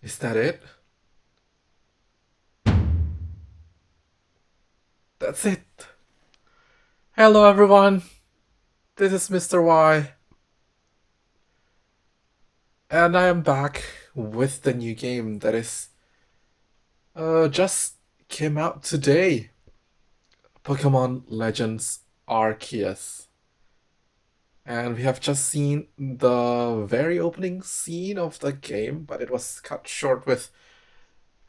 Is that it? That's it. Hello everyone, this is Mr. Y, and I am back with the new game that is just came out today. Pokémon Legends Arceus. And we have just seen the very opening scene of the game, but it was cut short with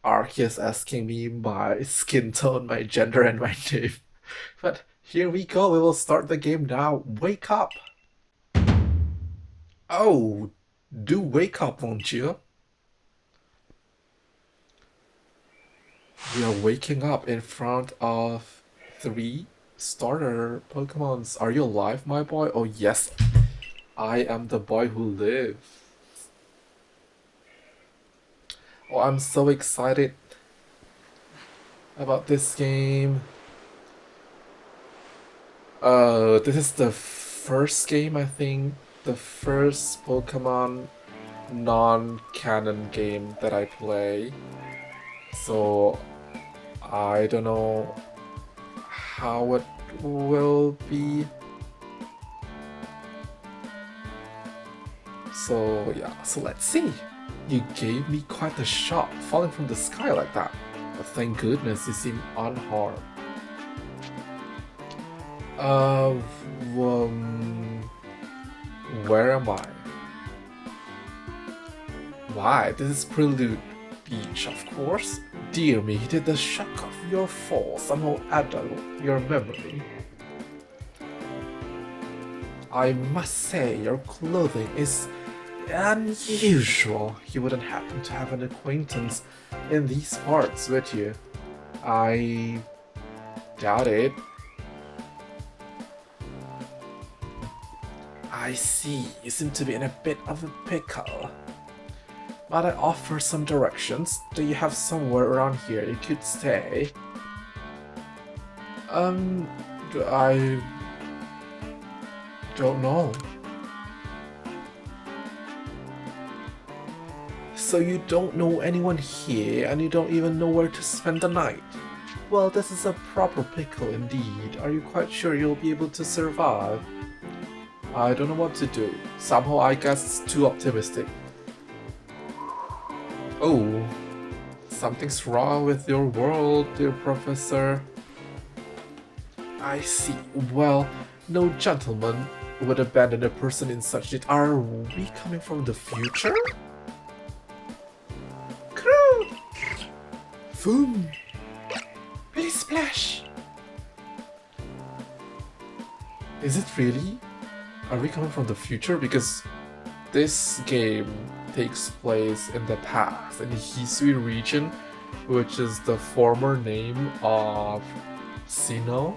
Arceus asking me my skin tone, my gender, and my name. But here we go, we will start the game now. Wake up! Oh, do wake up, won't you? We are waking up in front of three starter Pokemons. Are you alive, my boy? Oh, yes. I am the boy who lives. Oh, I'm so excited about this game. This is the first game, I think. The first Pokemon non-canon game that I play. So, I don't know how it will be. So yeah, so let's see. You gave me quite a shock falling from the sky like that. But thank goodness you seem unharmed. Uh, um, where am I? Why, this is Prelude Beach, of course. Dear me, did the shock of your fall somehow addle your memory? I must say, your clothing is unusual. You wouldn't happen to have an acquaintance in these parts, would you? I doubt it. I see, you seem to be in a bit of a pickle. Might I offer some directions? Do you have somewhere around here you could stay? I don't know. So you don't know anyone here, and you don't even know where to spend the night? Well, this is a proper pickle indeed. Are you quite sure you'll be able to survive? I don't know what to do. Somehow I guess it's too optimistic. Oh, something's wrong with your world, dear professor. I see. Well, no gentleman would abandon a person in such need. Are we coming from the future? Crew! Boom! Please splash! Is it really? Are we coming from the future? Because this game takes place in the past, in the Hisui region, which is the former name of Sinnoh,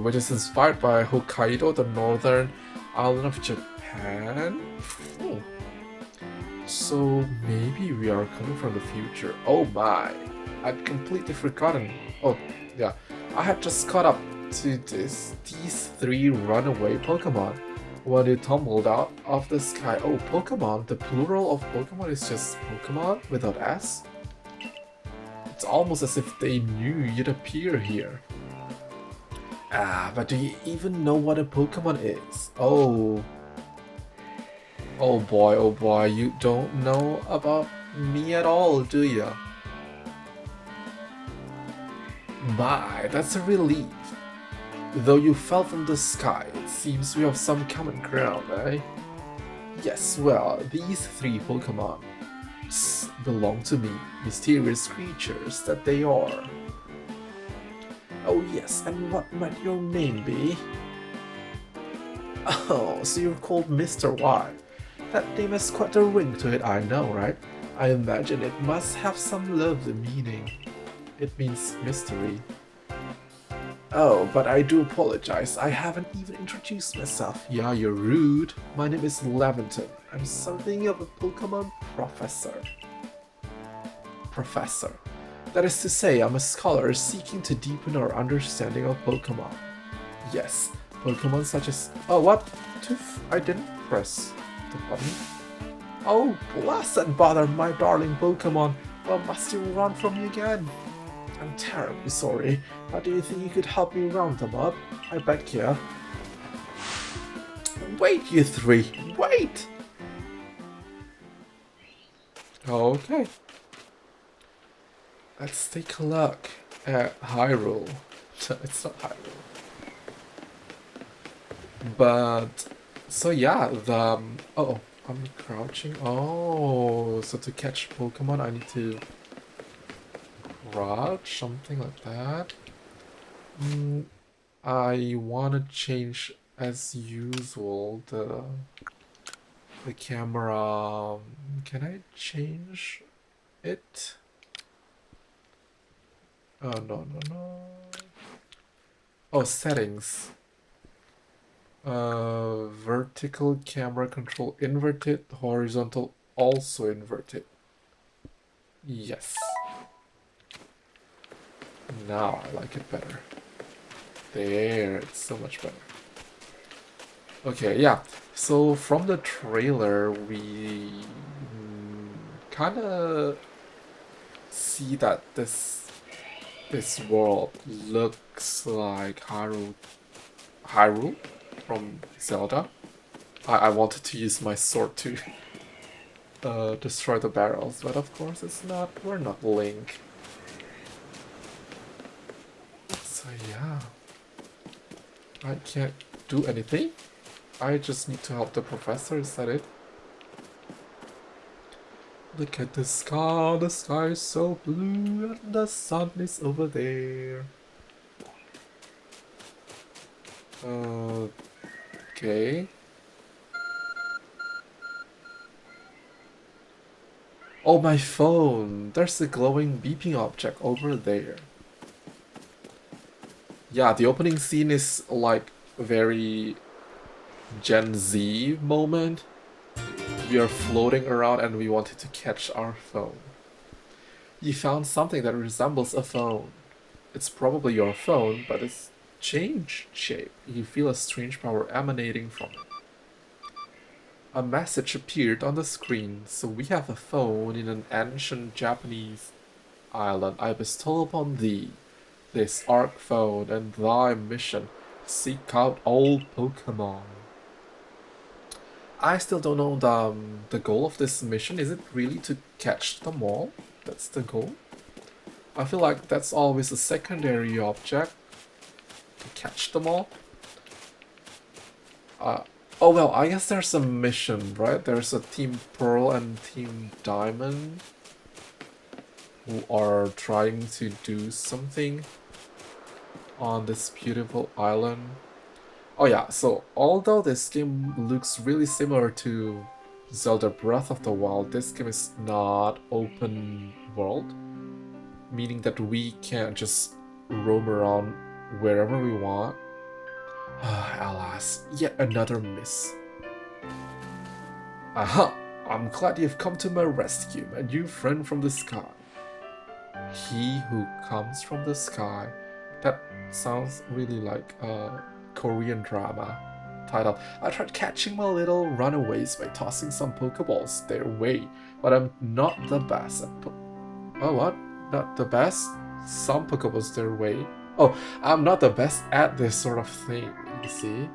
which is inspired by Hokkaido, the northern island of Japan. Hmm. So maybe we are coming from the future. Oh my, I'd completely forgotten. Oh yeah, I had just caught up to these three runaway Pokemon when they tumbled out of the sky. Oh, Pokemon, the plural of Pokemon is just Pokemon without S? It's almost as if they knew you'd appear here. Ah, but do you even know what a Pokemon is? Oh. Oh boy, you don't know about me at all, do ya? My, that's a relief. Though you fell from the sky, it seems we have some common ground, eh? Yes, well, these three Pokemon belong to me, mysterious creatures that they are. Oh yes, and what might your name be? Oh, so you're called Mr. Y. That name has quite a ring to it, I know, right? I imagine it must have some lovely meaning. It means mystery. Oh, but I do apologize, I haven't even introduced myself. Yeah, you're rude. My name is Levinton. I'm something of a Pokemon professor. Professor. That is to say, I'm a scholar seeking to deepen our understanding of Pokemon. Yes, Pokemon such as... Oh, what? I didn't press the button. Oh, blast and bother, my darling Pokemon. Well, must you run from me again? I'm terribly sorry. Do you think you could help me round them up? I beg you. Wait, you three! Wait! Okay. Let's take a look at Hyrule. It's not Hyrule. But, so yeah, oh, I'm crouching. Oh, so to catch Pokemon I need to crouch, something like that. I want to change, as usual, the camera. Can I change it? Oh, no. Oh, settings. Vertical camera control inverted, horizontal also inverted. Yes. Now I like it better. There, it's so much better. Okay, yeah. So from the trailer, we kind of see that this world looks like Hyrule from Zelda. I wanted to use my sword to destroy the barrels, but of course it's not. We're not Link. So yeah, I can't do anything. I just need to help the professor. Is that it? Look at the sky is so blue, and the sun is over there. Okay. Oh, my phone! There's a glowing beeping object over there. Yeah, the opening scene is like very Gen Z moment. We are floating around and we wanted to catch our phone. You found something that resembles a phone. It's probably your phone, but it's changed shape. You feel a strange power emanating from it. A message appeared on the screen. So we have a phone in an ancient Japanese island. I bestow upon thee this arc phone and thy mission. Seek out all Pokemon. I still don't know the goal of this mission. Is it really to catch them all? That's the goal? I feel like that's always a secondary object. To catch them all. Oh well, I guess there's a mission, right? There's a Team Pearl and Team Diamond who are trying to do something on this beautiful island. Oh yeah, so although this game looks really similar to Zelda Breath of the Wild, this game is not open world, meaning that we can't just roam around wherever we want. Alas, yet another miss. Aha! I'm glad you've come to my rescue, my new friend from the sky. He who comes from the sky. That sounds really like a Korean drama title. I tried catching my little runaways by tossing some Pokeballs their way, but I'm not the best at Oh, what? Not the best? Some Pokeballs their way? Oh, I'm not the best at this sort of thing, you see?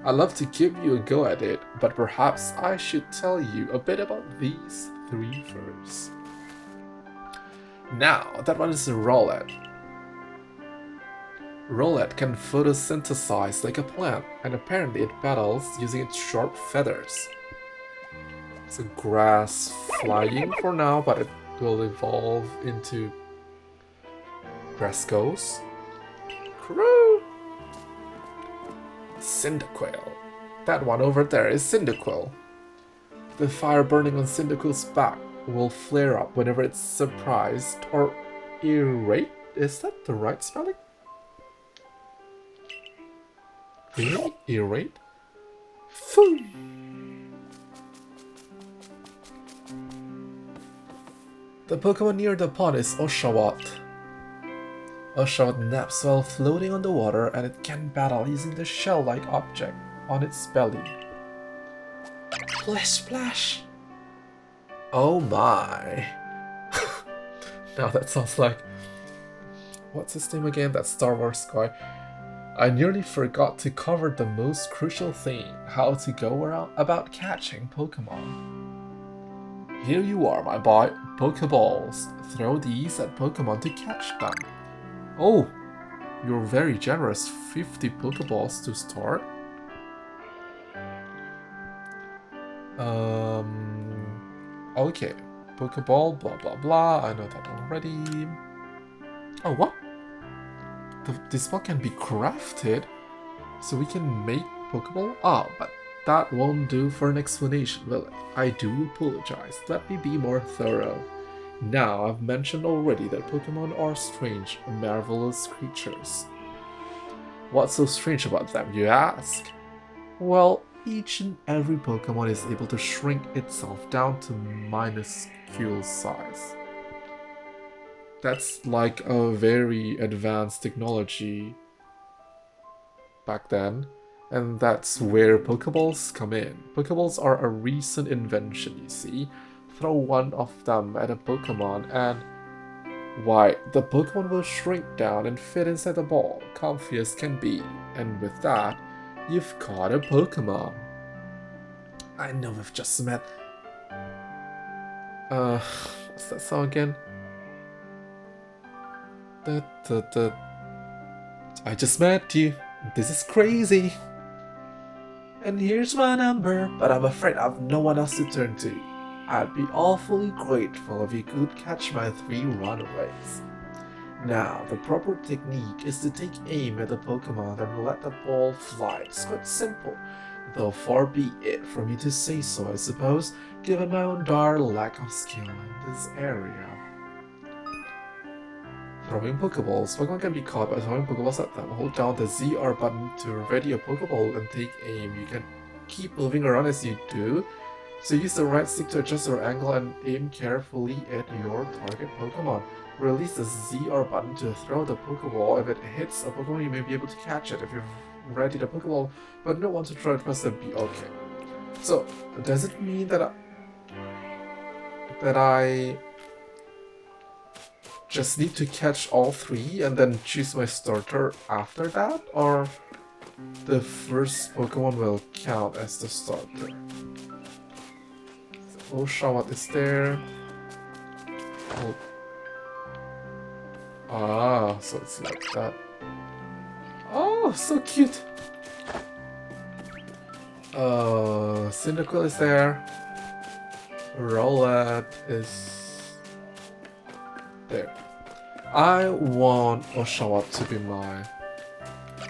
I'd love to give you a go at it, but perhaps I should tell you a bit about these three first. Now, that one is a Rowlet. Rowlet can photosynthesize like a plant, and apparently it battles using its sharp feathers. It's a grass flying for now, but it will evolve into Grassghost. Crew! Cyndaquil. That one over there is Cyndaquil. The fire burning on Cyndaquil's back will flare up whenever it's surprised or irate. Is that the right spelling? Really? Irate? Foo! The Pokemon near the pond is Oshawott. Oshawott naps while floating on the water, and it can battle using the shell-like object on its belly. Splish Splash! Oh my. Now that sounds like... What's his name again? That Star Wars guy. I nearly forgot to cover the most crucial thing, how to go around about catching Pokemon. Here you are, my boy. Pokeballs. Throw these at Pokemon to catch them. Oh, you're very generous. 50 Pokeballs to start. Okay. Pokeball, blah blah blah. I know that already. Oh, what? This one can be crafted, so we can make Pokeball? Ah, but that won't do for an explanation, will it? I do apologize. Let me be more thorough. Now, I've mentioned already that Pokemon are strange, marvelous creatures. What's so strange about them, you ask? Well, each and every Pokemon is able to shrink itself down to minuscule size. That's like a very advanced technology back then, and that's where Pokeballs come in. Pokeballs are a recent invention, you see. Throw one of them at a Pokemon and... why, the Pokemon will shrink down and fit inside the ball, comfy as can be, and with that, you've caught a Pokemon. I know we've just met... what's that song again? I just met you. This is crazy. And here's my number, but I'm afraid I've no one else to turn to. I'd be awfully grateful if you could catch my 3 runaways. Now, the proper technique is to take aim at the Pokemon and let the ball fly. It's quite simple, though far be it for me to say so, I suppose, given my own dire lack of skill in this area. Throwing Pokeballs. Pokemon can be caught by throwing Pokeballs at them. Hold down the ZR button to ready a Pokeball and take aim. You can keep moving around as you do, so use the right stick to adjust your angle and aim carefully at your target Pokemon. Release the ZR button to throw the Pokeball. If it hits a Pokemon, you may be able to catch it. If you've readied a Pokeball but don't want to throw it, press the B. Okay. So, does it mean that I just need to catch all 3 and then choose my starter after that? Or the first Pokemon will count as the starter? Oh, Shawat is there. Oh. Ah, so it's like that. Oh, so cute! Cyndaquil is there. Rowlet is there. I want Oshawott to be my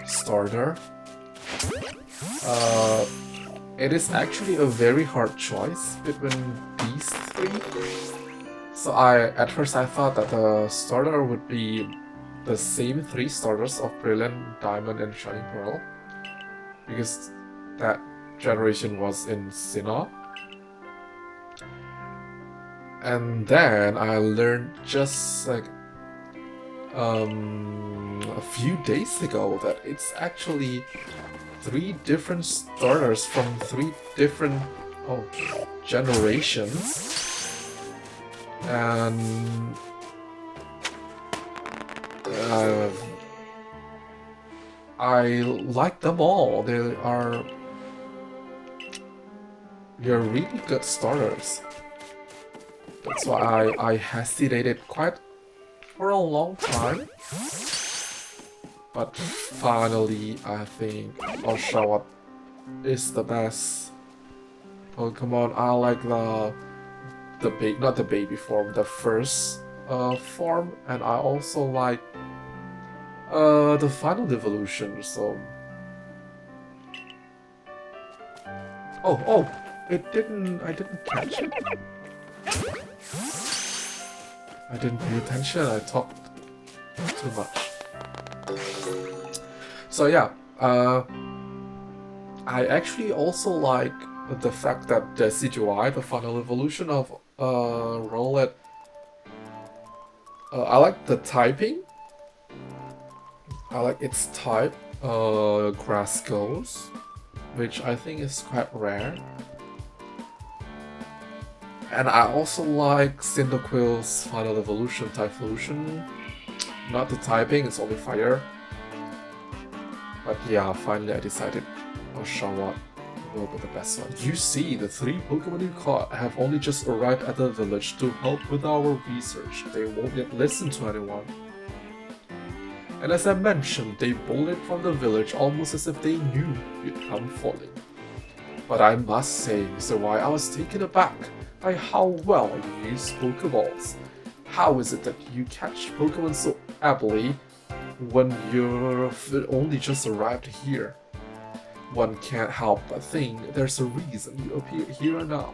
starter. It is actually a very hard choice between these 3. So at first I thought that the starter would be the same 3 starters of Brilliant, Diamond, and Shining Pearl, because that generation was in Sinnoh. And then I learned just like a few days ago that it's actually 3 different starters from 3 different generations. And I like them all. They're really good starters. That's why I hesitated quite for a long time. But finally, I think Oshawott is the best Pokemon. I like not the baby form, the first form, and I also like the final evolution. So I didn't catch it. I didn't pay attention. I talked too much. So yeah, I actually also like the fact that the Decidueye, the final evolution of Rowlet, I like the typing. I like its type, Grass Ghost, which I think is quite rare. And I also like Cyndaquil's Final Evolution, Typhlosion. Not the typing, it's only fire. But yeah, finally I decided Oshawott will be the best one. You see, the 3 Pokemon you caught have only just arrived at the village to help with our research. They won't yet listen to anyone. And as I mentioned, they bolted from the village almost as if they knew you'd come falling. But I must say, Mr. Y, I was taken aback by how well you use Pokeballs. How is it that you catch Pokemon so aptly when you've only just arrived here? One can't help but think there's a reason you appear here now.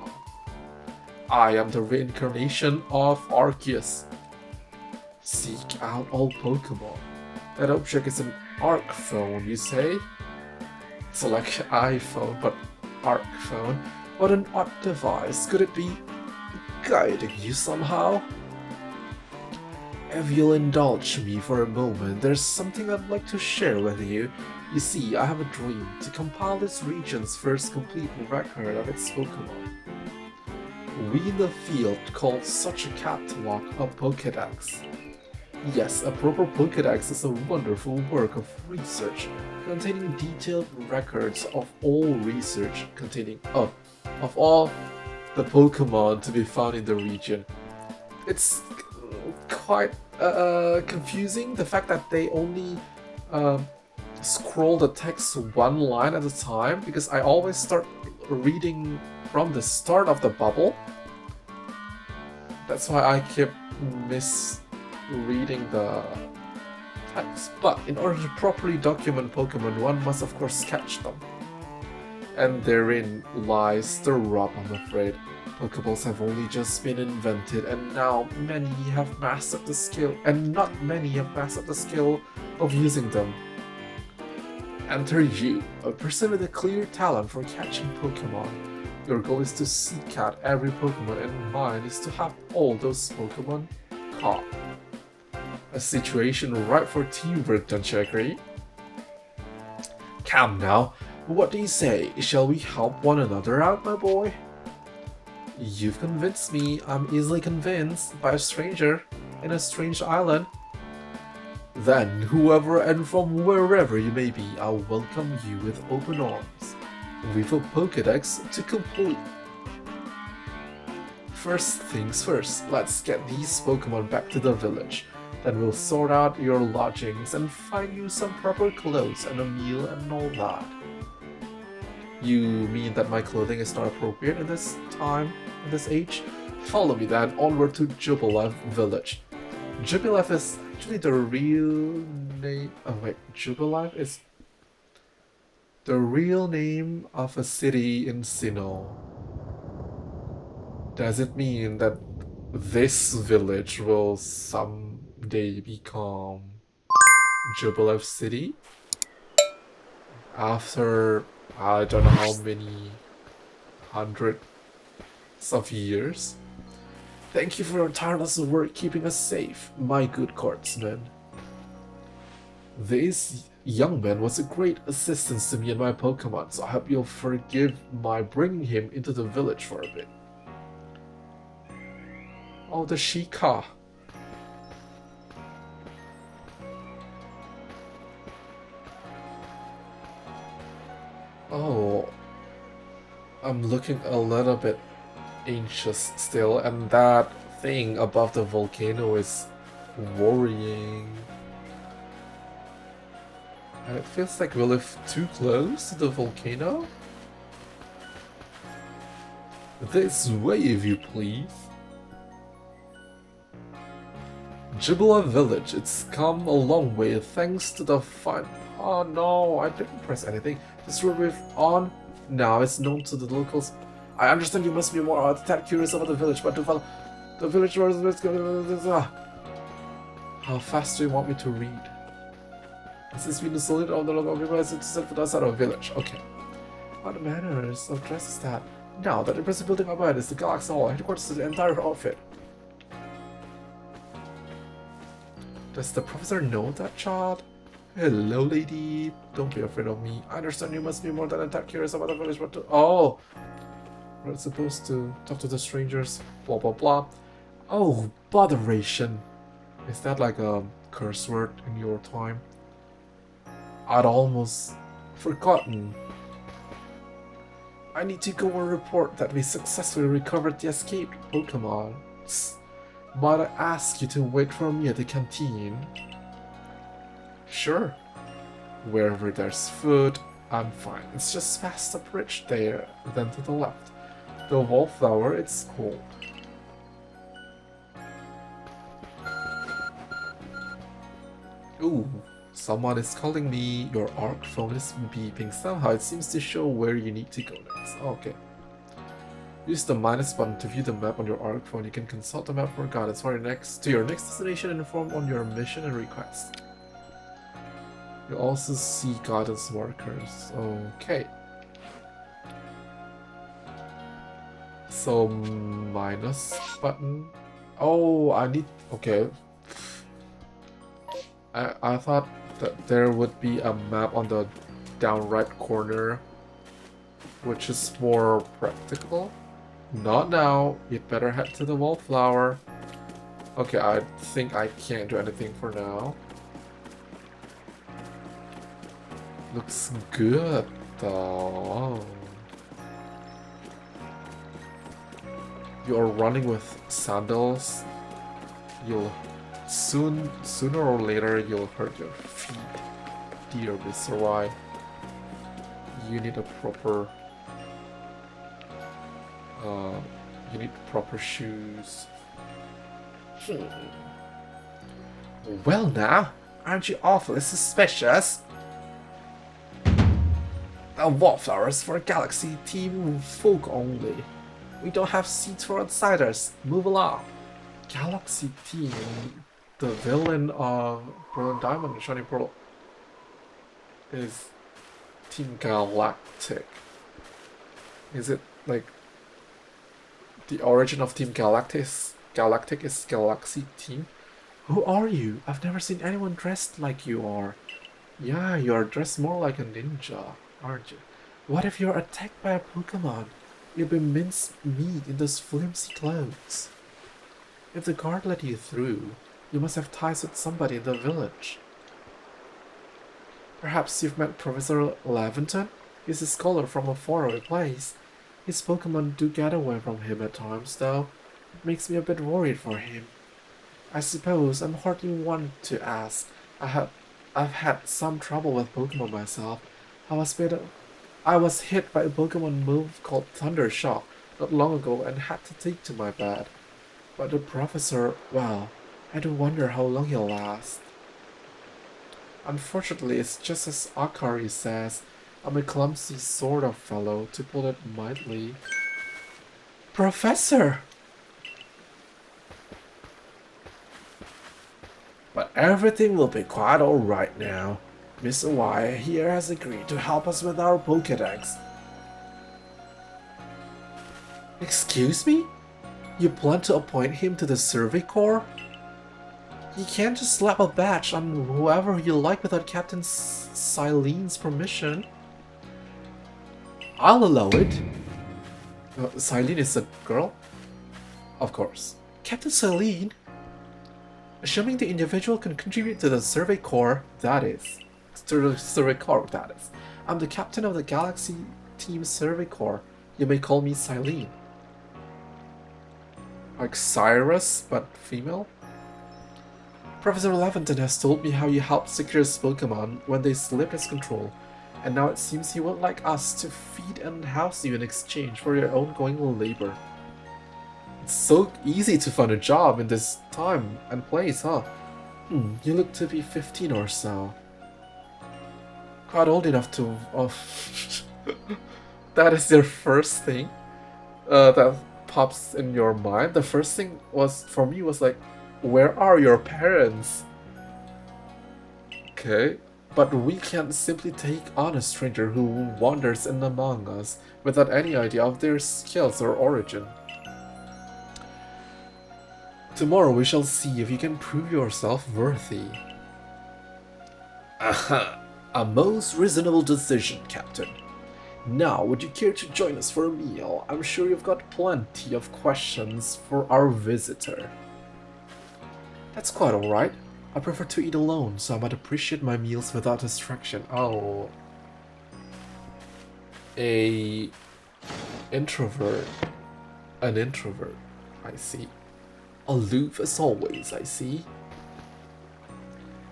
I am the reincarnation of Arceus. Seek out all Pokemon. That object is an Arc phone, you say? It's like iPhone, but Arc phone. What an odd device. Could it be guiding you somehow? If you'll indulge me for a moment, there's something I'd like to share with you. You see, I have a dream to compile this region's first complete record of its Pokemon. We in the field call such a catalog a Pokédex. Yes, a proper Pokédex is a wonderful work of research containing detailed records of all research of all the Pokemon to be found in the region. It's quite confusing, the fact that they only scroll the text one line at a time, because I always start reading from the start of the bubble. That's why I keep misreading the text. But in order to properly document Pokemon, one must of course catch them. And therein lies the rub, I'm afraid. Pokeballs have only just been invented, and now many have mastered the skill, and not many have mastered the skill of using them. Enter you, a person with a clear talent for catching Pokemon. Your goal is to seek out every Pokemon, and mine is to have all those Pokemon caught. A situation ripe for teamwork, don't you agree? Come now, what do you say? Shall we help one another out, my boy? You've convinced me. I'm easily convinced by a stranger in a strange island. Then, whoever and from wherever you may be, I'll welcome you with open arms. We've a Pokédex to complete. First things first, let's get these Pokemon back to the village. Then we'll sort out your lodgings and find you some proper clothes and a meal and all that. You mean that my clothing is not appropriate in this time, in this age? Follow me then onward to Jubileef village. Jubileef is actually the real name. Oh wait, Jubileef is the real name of a city in Sinnoh. Does it mean that this village will someday become Jubileef City? After I don't know how many hundreds of years. Thank you for your tireless work keeping us safe, my good courtsman. This young man was a great assistance to me and my Pokemon, so I hope you'll forgive my bringing him into the village for a bit. Oh, the Sheikah. Oh, I'm looking a little bit anxious still, and that thing above the volcano is worrying. And it feels like we live too close to the volcano. This way, if you please. Jubileef Village, it's come a long way thanks to the fine. Oh no, I didn't press anything. This road we've on now is known to the locals. I understand you must be more that curious about the village, but to follow the village road is how fast do you want me to read? This has been the solid on the local request to set for us out of village. Okay. What manners of dress is that? Now, that impressive building up ahead is the Galaxy Hall, headquarters to the entire outfit. Does the professor know that child? Hello, lady. Don't be afraid of me. I understand you must be more than that curious about the village, but oh! We're supposed to talk to the strangers, blah blah blah. Oh, botheration. Is that like a curse word in your time? I'd almost forgotten. I need to go and report that we successfully recovered the escaped Pokemon. Might I ask you to wait for me at the canteen? Sure. Wherever there's food, I'm fine. It's just past the bridge there, then to the left. The wallflower, it's cool. Ooh, someone is calling me. Your ARC phone is beeping. Somehow it seems to show where you need to go next. Okay. Use the minus button to view the map on your ARC phone. You can consult the map for guidance for your next destination and inform on your mission and request. You also see guidance markers. Okay. So minus button. Oh, I need. Okay. I thought that there would be a map on the down right corner, which is more practical. Not now. You'd better head to the wallflower. Okay, I think I can't do anything for now. Looks good though. You're running with sandals. You'll sooner or later you'll hurt your feet. Dear Mr. Y. You need a proper shoes. Well now, aren't you awfully suspicious? Wallflowers for Galaxy Team folk only. We don't have seats for outsiders. Move along. Galaxy Team, the villain of Brilliant Diamond and Shining Pearl is Team Galactic. Is it like the origin of Team Galactic is Galaxy Team? Who are you? I've never seen anyone dressed like you are. Yeah, you are dressed more like a ninja, aren't you? What if you're attacked by a Pokemon? You'll be minced meat in those flimsy clothes. If the guard let you through, you must have ties with somebody in the village. Perhaps you've met Professor Laventon? He's a scholar from a faraway place. His Pokemon do get away from him at times, though. It makes me a bit worried for him. I suppose I'm hardly one to ask. I've had some trouble with Pokemon myself. I was hit by a Pokemon move called Thunder Shock not long ago and had to take to my bed. But the professor, well, I do wonder how long he'll last. Unfortunately, it's just as Akari says. I'm a clumsy sort of fellow, to put it mildly. Professor! But everything will be quite alright now. Mr. Y here has agreed to help us with our Pokédex. Excuse me? You plan to appoint him to the Survey Corps? You can't just slap a badge on whoever you like without Captain Silene's permission. I'll allow it. Silene is a girl? Of course. Captain Silene? Assuming the individual can contribute to the Survey Corps, that is. To the Survey Corps, that is. I'm the captain of the Galaxy Team Survey Corps. You may call me Silene. Like Cyrus, but female? Professor Laventon has told me how you helped secure his Pokemon when they slipped his control, and now it seems he would like us to feed and house you in exchange for your ongoing labor. It's so easy to find a job in this time and place, huh? You look to be 15 or so. Quite old enough to... Oh. That is your first thing that pops in your mind. The first thing was, for me, was like, where are your parents? Okay, but we can't simply take on a stranger who wanders in among us without any idea of their skills or origin. Tomorrow we shall see if you can prove yourself worthy. Aha! A most reasonable decision, Captain. Now, would you care to join us for a meal? I'm sure you've got plenty of questions for our visitor. That's quite alright. I prefer to eat alone, so I might appreciate my meals without distraction. Oh. A introvert. An introvert. I see. Aloof as always, I see.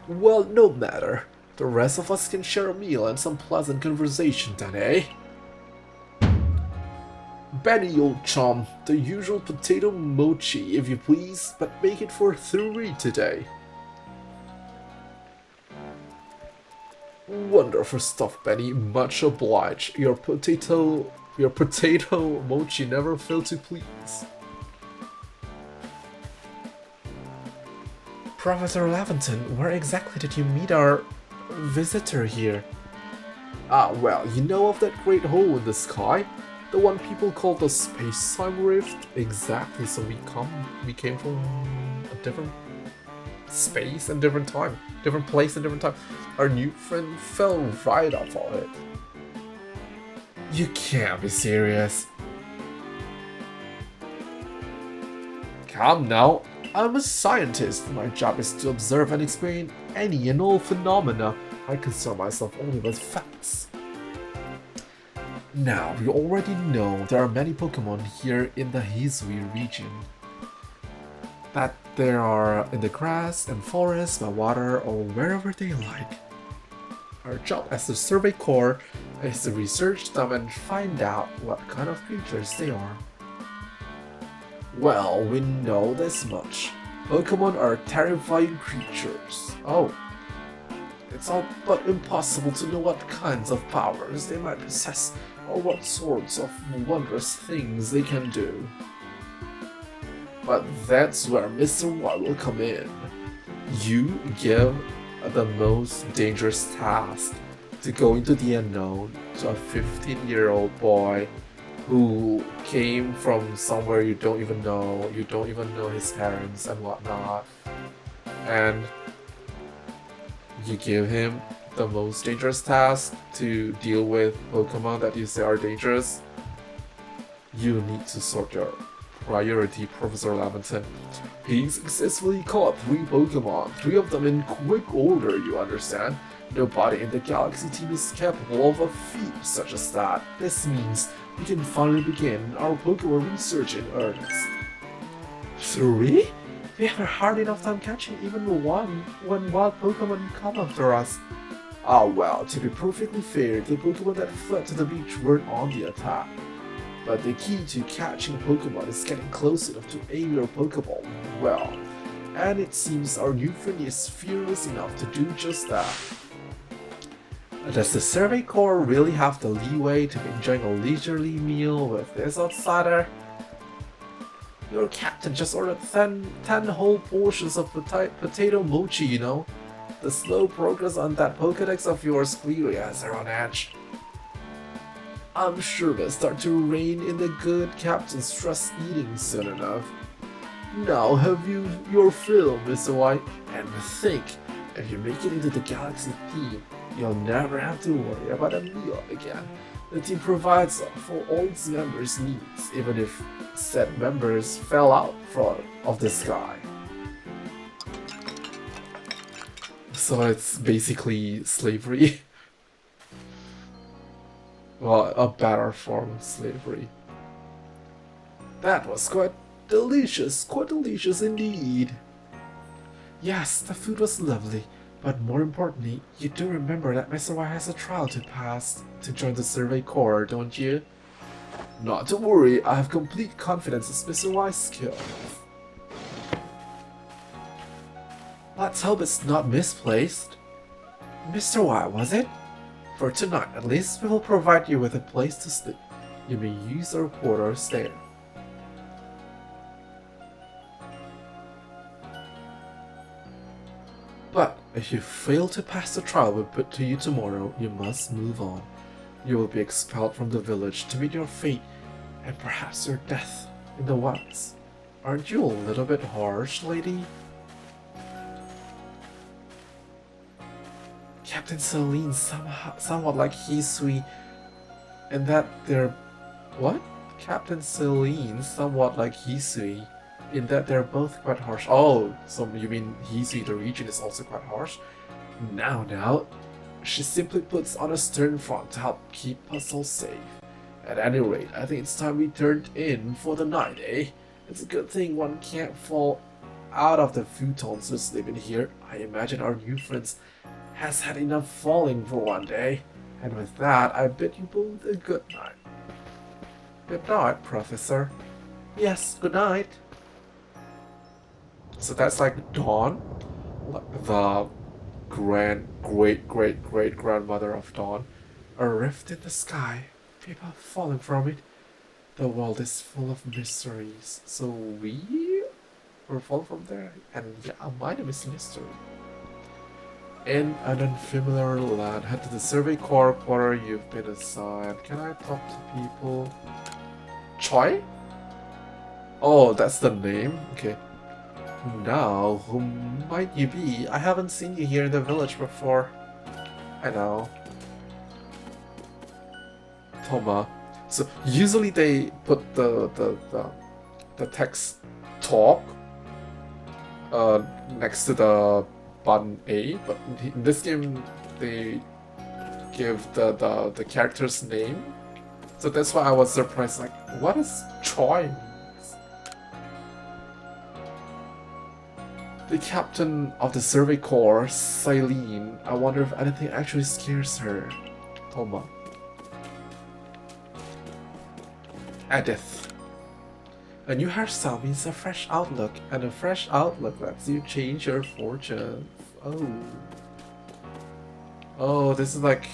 Well, no matter. The rest of us can share a meal and some pleasant conversation then, eh? Benny, old chum, the usual potato mochi, if you please, but make it for 3 today. Wonderful stuff, Benny. Much obliged. Your potato mochi never failed to please. Professor Laventon, where exactly did you meet our visitor here? Ah, well, you know of that great hole in the sky? The one people call the space-time rift? Exactly, so we came from a different space and different time. Different place and different time. Our new friend fell right off on it. You can't be serious. Come now. I'm a scientist. My job is to observe and explain any and all phenomena. I concern myself only with facts. Now, we already know there are many Pokémon here in the Hisui region. That they are in the grass and forest, by water, or wherever they like. Our job as the Survey Corps is to research them and find out what kind of creatures they are. Well, we know this much. Pokémon are terrifying creatures. Oh. It's all but impossible to know what kinds of powers they might possess or what sorts of wondrous things they can do. But that's where Mr. Y will come in. You give the most dangerous task to go into the unknown to a 15-year-old boy who came from somewhere you don't even know his parents and whatnot, and you give him the most dangerous task to deal with Pokemon that you say are dangerous. You need to sort your priority, Professor Laventon. He successfully caught 3 Pokemon, 3 of them in quick order, you understand? Nobody in the Galaxy team is capable of a feat such as that. This means we can finally begin our Pokemon research in earnest. 3? We have a hard enough time catching even one when wild Pokemon come after us. Ah well, to be perfectly fair, the Pokemon that fled to the beach weren't on the attack. But the key to catching Pokemon is getting close enough to aim your Pokeball well. And it seems our new friend is fearless enough to do just that. Does the Survey Corps really have the leeway to be enjoying a leisurely meal with this outsider? Your captain just ordered 10 whole portions of potato mochi, you know? The slow progress on that Pokedex of yours clearly has her on edge. I'm sure we'll start to rein in the good captain's stress eating soon enough. Now have you your fill, Mr. White, and think, if you make it into the Galaxy team, you'll never have to worry about a meal again. The team provides for all its members' needs, even if said members fell out of the sky. So it's basically slavery. Well, a better form of slavery. That was quite delicious indeed. Yes, the food was lovely, but more importantly, you do remember that Mr. Y has a trial to pass to join the Survey Corps, don't you? Not to worry, I have complete confidence in Mr. Y's skill. Let's hope it's not misplaced. Mr. Y, was it? For tonight, at least, we will provide you with a place to sleep. You may use our quarters there. But if you fail to pass the trial we put to you tomorrow, you must move on. You will be expelled from the village to meet your fate, and perhaps your death in the wilds. Aren't you a little bit harsh, lady? Captain Celine, somewhat like Hisui, And that they're... What? Captain Celine, somewhat like Hisui, in that they're both quite harsh. Oh, so you mean Hisui the regent is also quite harsh? Now, she simply puts on a stern front to help keep us all safe. At any rate, I think it's time we turned in for the night, eh? It's a good thing one can't fall out of the futons to sleep in here. I imagine our new friends has had enough falling for one day. And with that, I bid you both a good night. Good night, Professor. Yes, good night. So that's like Dawn, like the great grandmother of Dawn. A rift in the sky, people falling from it. The world is full of mysteries. So we were falling from there, and yeah, my name is Mystery. In an unfamiliar land, head to the Survey Corps quarter you've been assigned. Can I talk to people? Choi? Oh, that's the name? Okay. Now, who might you be? I haven't seen you here in the village before. I know. Toma. So usually they put the text talk next to the button A, but in this game they give the character's name. So that's why I was surprised, like, what is Troy? The captain of the Survey Corps, Silene. I wonder if anything actually scares her. Toma. Edith. A new hairstyle means a fresh outlook, and a fresh outlook lets you change your fortunes. Oh. Oh, this is like